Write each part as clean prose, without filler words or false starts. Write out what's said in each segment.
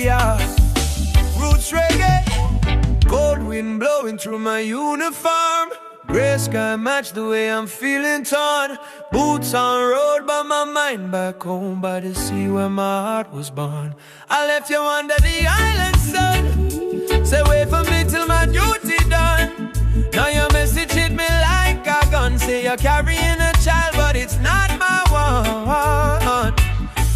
yeah. Roots reggae, cold wind blowing through my uniform. Gray sky match the way I'm feeling torn. Boots on road, but my mind back home by the sea where my heart was born. I left you under the island sun. Say wait for me till my duty done. Now your message hit me like a gun. Say you're carrying a child, but it's not my one.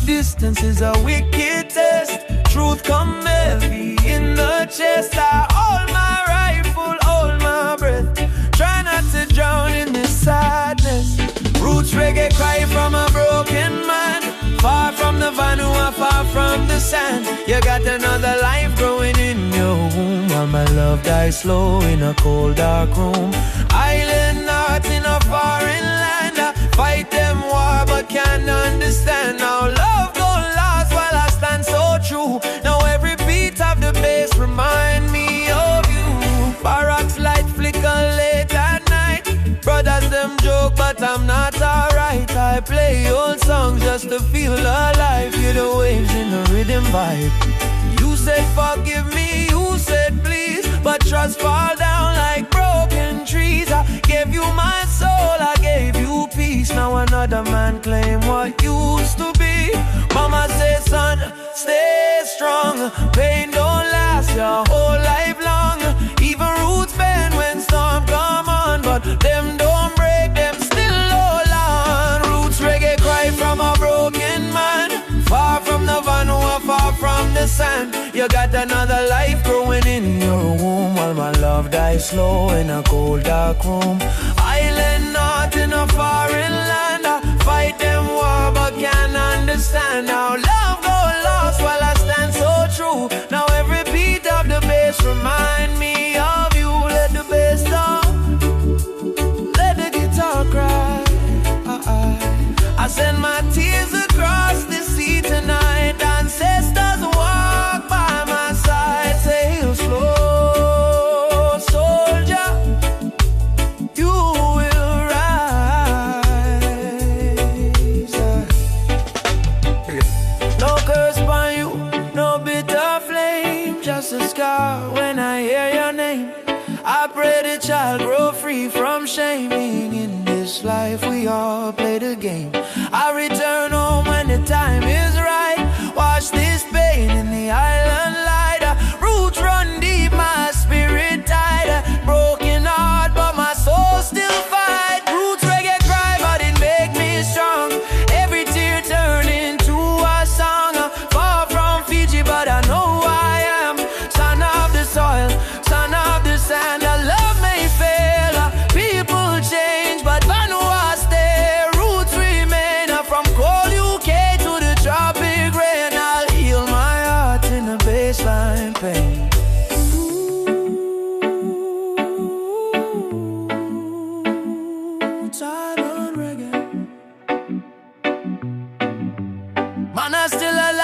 Distance is a wicked test. Truth come heavy in the chest. I hold my rifle, hold my breath. Try not to drown in this sadness. Roots reggae cry from a broken man. Far from the van who are far from the sand. You got another life growing in your womb, while my love dies slow in a cold dark room. Island hearts in a foreign land. I fight them war but can't understand how love don't last while I stand so true. Now every beat of the bass remind me of you. Barracks light flicker late at night. Brothers them joke but I'm not alright. I play old songs just to feel alive. Hear the waves in the rhythm vibe. You said forgive me, you said please, but trust fall down like broken trees. I gave you my soul, I gave you peace. Now another man claim what used to be. Mama says son, stay strong. Pain don't last your whole life long. Even roots bend when storm come on, but them don't break, them still hold on. Roots reggae cry from a broken man. Far from the van who are far from the sand. You got another life growing in your womb, while my love dies slow in a cold dark room. Island north in a foreign land. I fight them war but can't understand how love got lost while I stand so true. Now every beat of the bass remind me of you. Let the bass talk, let the guitar cry. I send my tears across the sea tonight. Ancestors walk by my side. Say heal slow, soldier, you will rise. No curse on you, no bitter flame, just a scar when I hear your name. I pray the child grow free from shaming. In this life we all play the game. I return home when the time is right. Wash this pain in the island light. Roots run deep, my spirit tight. Broken heart, but my soul still fight. Roots reggae cry, but it make me strong. Every tear turn into a song. Far from Fiji, but I know who I am. Son of the soil, son of the sand. Love may fail, people change, but Vanuatu stay. Roots remain from cold UK to the tropic rain. I'll heal my heart in the baseline pain. Roots island reggae. Man, I'm still alive.